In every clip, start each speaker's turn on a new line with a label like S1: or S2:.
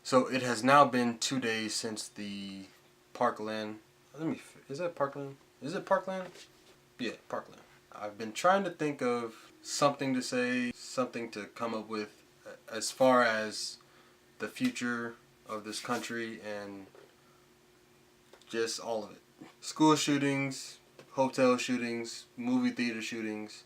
S1: So it has now been 2 days since the Parkland. Is that Parkland? Is it Parkland? Yeah, Parkland. I've been trying to think of something to say, something to come up with as far as the future of this country and just all of it. School shootings, hotel shootings, movie theater shootings,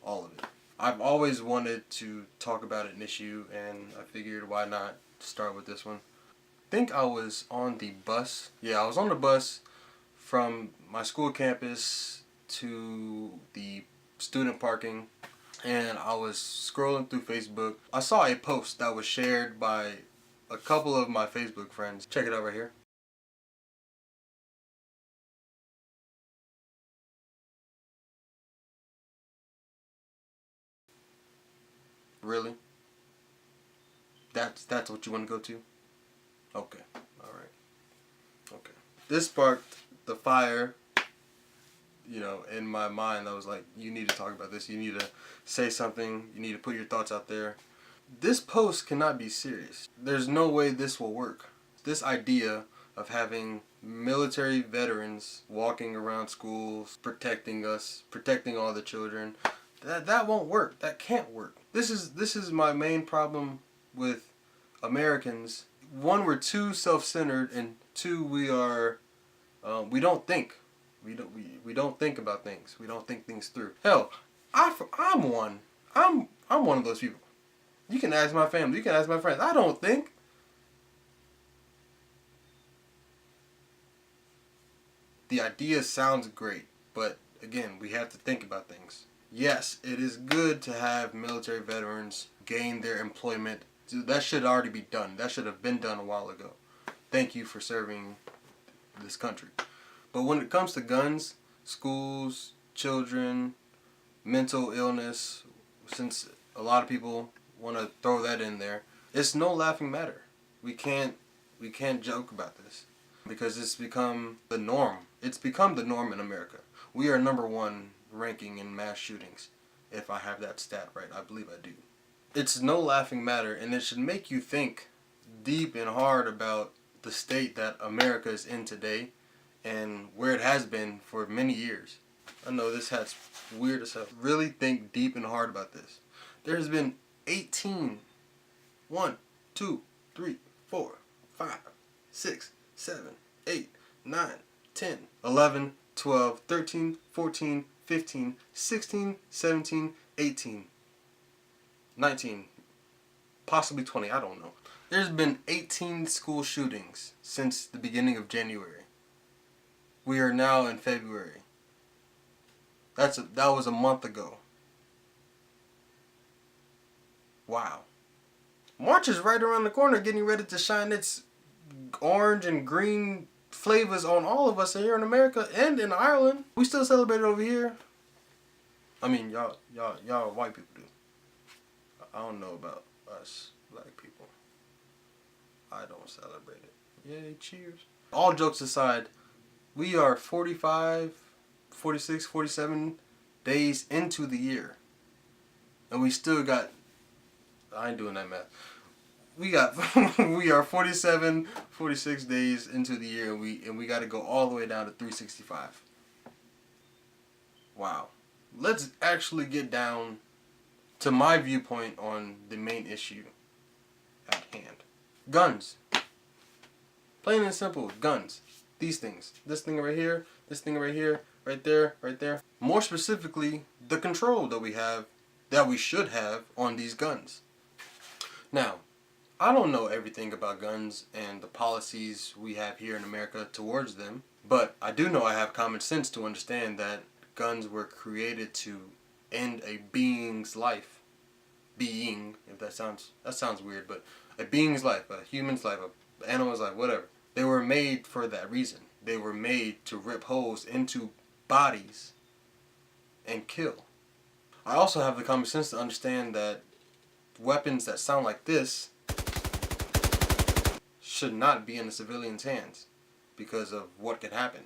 S1: all of it. I've always wanted to talk about an issue, and I figured why not start with this one. I think I was on the bus. Yeah, I was on the bus from my school campus to the student parking, and I was scrolling through Facebook. I saw a post that was shared by a couple of my Facebook friends. Check it out right here. Really? That's what you want to go to? Okay. All right. Okay. This sparked the fire, in my mind. I was like, you need to talk about this. You need to say something. You need to put your thoughts out there. This post cannot be serious. There's no way this will work. This idea of having military veterans walking around schools, protecting us, protecting all the children, that won't work. That can't work. This is my main problem with Americans. One, we're too self-centered, and two, we don't think. We don't think about things. We don't think things through. Hell, I'm one. I'm one of those people. You can ask my family. You can ask my friends. I don't think. The idea sounds great, but again, we have to think about things. Yes, it is good to have military veterans gain their employment. That should already be done. That should have been done a while ago. Thank you for serving this country. But when it comes to guns, schools, children, mental illness, since a lot of people want to throw that in there, it's no laughing matter. We can't joke about this because it's become the norm. It's become the norm in America. We are #1 ranking in mass shootings. If I have that stat right, I believe I do. It's no laughing matter, and it should make you think deep and hard about the state that America is in today and where it has been for many years. I know this hat's weird as hell. Really think deep and hard about this. There has been 18, 1, 2, 3, 4, 5, 6, 7, 8, 9, 10, 11, 12, 13, 14, 15, 16, 17, 18, 19, possibly 20, I don't know. There's been 18 school shootings since the beginning of January. We are now in February. That was a month ago. Wow. March is right around the corner, getting ready to shine its orange and green flavors on all of us here in America and in Ireland. We still celebrate it over here. I mean, y'all white people do. I don't know about us black people. I don't celebrate it. Yay, cheers. All jokes aside, we are 45, 46, 47 days into the year. And we still got, I ain't doing that math. We are 47, 46 days into the year, and we got to go all the way down to 365. Wow. Let's actually get down to my viewpoint on the main issue at hand. Guns. Plain and simple, guns. These things. This thing right here, this thing right here, right there, right there. More specifically, the control that we have, that we should have on these guns. Now, I don't know everything about guns and the policies we have here in America towards them, but I do know I have common sense to understand that guns were created to end a being's life. Being, if that sounds weird, but a being's life, a human's life, an animal's life, whatever. They were made for that reason. They were made to rip holes into bodies and kill. I also have the common sense to understand that weapons that sound like this should not be in the civilians' hands because of what could happen.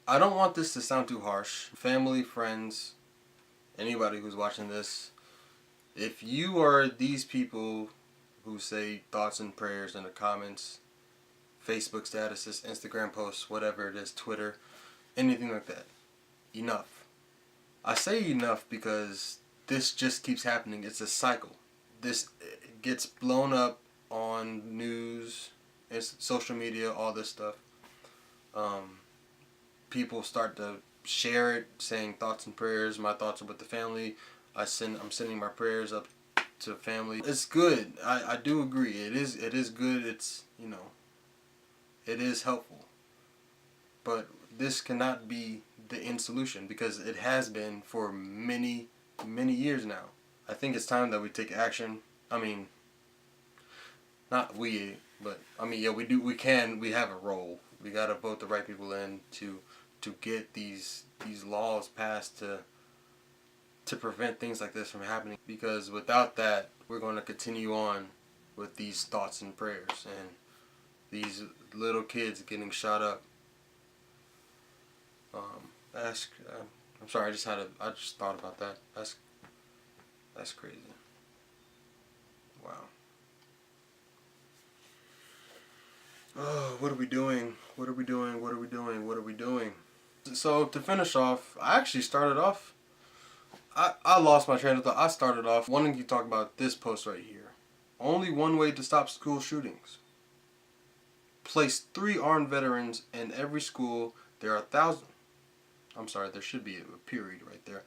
S1: I don't want this to sound too harsh. Family, friends, anybody who's watching this, if you are these people who say thoughts and prayers in the comments, Facebook statuses, Instagram posts, whatever it is, Twitter, anything like that, enough. I say enough because this just keeps happening. It's a cycle. This gets blown up on news, it's social media, all this stuff. People start to share it, saying thoughts and prayers. My thoughts are with the family. I'm sending my prayers up to family. It's good. I do agree. It is good. It's, you know, it is helpful. But this cannot be the end solution, because it has been for many, many years now. I think it's time that we take action. I mean, not we, but I mean, yeah, we have a role. We gotta vote the right people in to get these laws passed to prevent things like this from happening. Because without that, we're going to continue on with these thoughts and prayers and these little kids getting shot up. I'm sorry, I just thought about that. That's crazy. Wow. Oh, what are we doing? What are we doing? What are we doing? What are we doing? So to finish off, I actually started off, I lost my train of thought. I started off wanting to talk about this post right here. Only one way to stop school shootings. Place 3 armed veterans in every school. There are thousands. I'm sorry, there should be a period right there.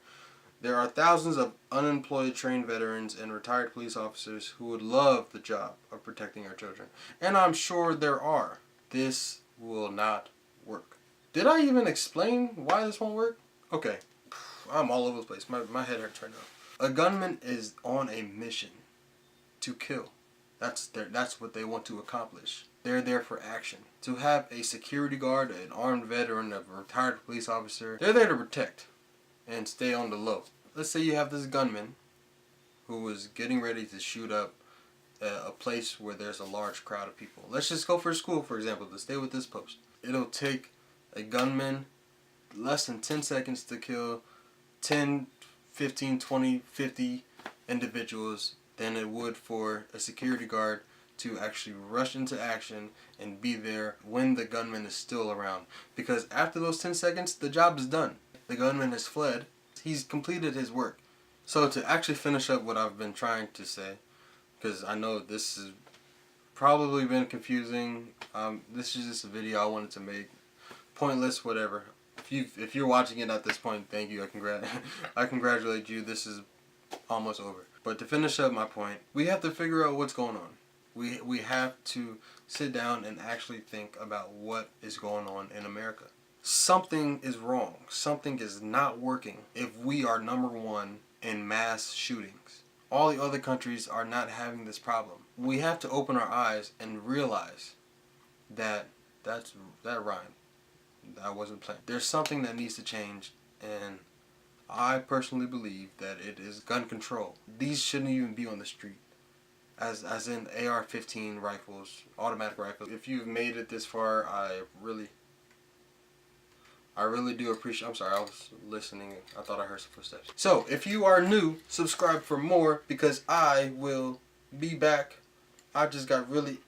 S1: There are thousands of unemployed trained veterans and retired police officers who would love the job of protecting our children. And I'm sure there are. This will not work. Did I even explain why this won't work? Okay, I'm all over the place. My head hurts right now. A gunman is on a mission to kill. That's what they want to accomplish. They're there for action. To have a security guard, an armed veteran, a retired police officer, they're there to protect and stay on the low. Let's say you have this gunman who is getting ready to shoot up a place where there's a large crowd of people. Let's just go for a school, for example, to stay with this post. It'll take a gunman less than 10 seconds to kill 10, 15, 20, 50 individuals than it would for a security guard to actually rush into action and be there when the gunman is still around. Because after those 10 seconds, the job is done. The gunman has fled. He's completed his work. So to actually finish up what I've been trying to say, because I know this has probably been confusing. This is just a video I wanted to make. Pointless, whatever. If you're watching it at this point, thank you. I congratulate you. This is almost over. But to finish up my point, we have to figure out what's going on. We have to sit down and actually think about what is going on in America. Something is wrong. Something is not working if we are number 1 in mass shootings. All the other countries are not having this problem. We have to open our eyes and realize that that rhymed. That wasn't planned. There's something that needs to change, and I personally believe that it is gun control. These shouldn't even be on the street. As in AR-15 rifles, automatic rifles. If you've made it this far, I really do appreciate. I'm sorry, I was listening. I thought I heard some footsteps. So, if you are new, subscribe for more, because I will be back. I just got really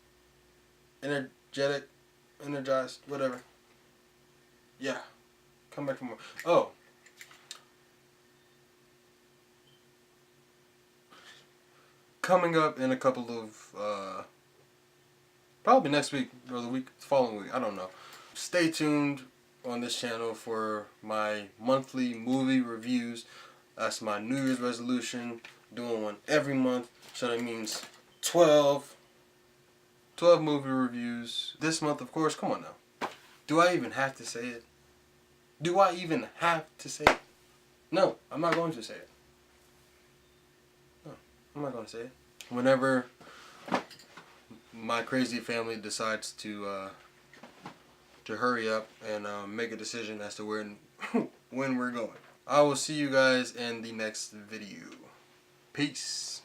S1: energized, whatever. Yeah, come back for more. Oh. Coming up in a couple of, probably next week or the following week, I don't know. Stay tuned on this channel for my monthly movie reviews. That's my New Year's resolution, doing one every month. So that means 12 movie reviews. This month, of course, come on now. Do I even have to say it? Do I even have to say it? No, I'm not going to say it. I'm not going to say it. Whenever my crazy family decides to hurry up and make a decision as to when we're going. I will see you guys in the next video. Peace.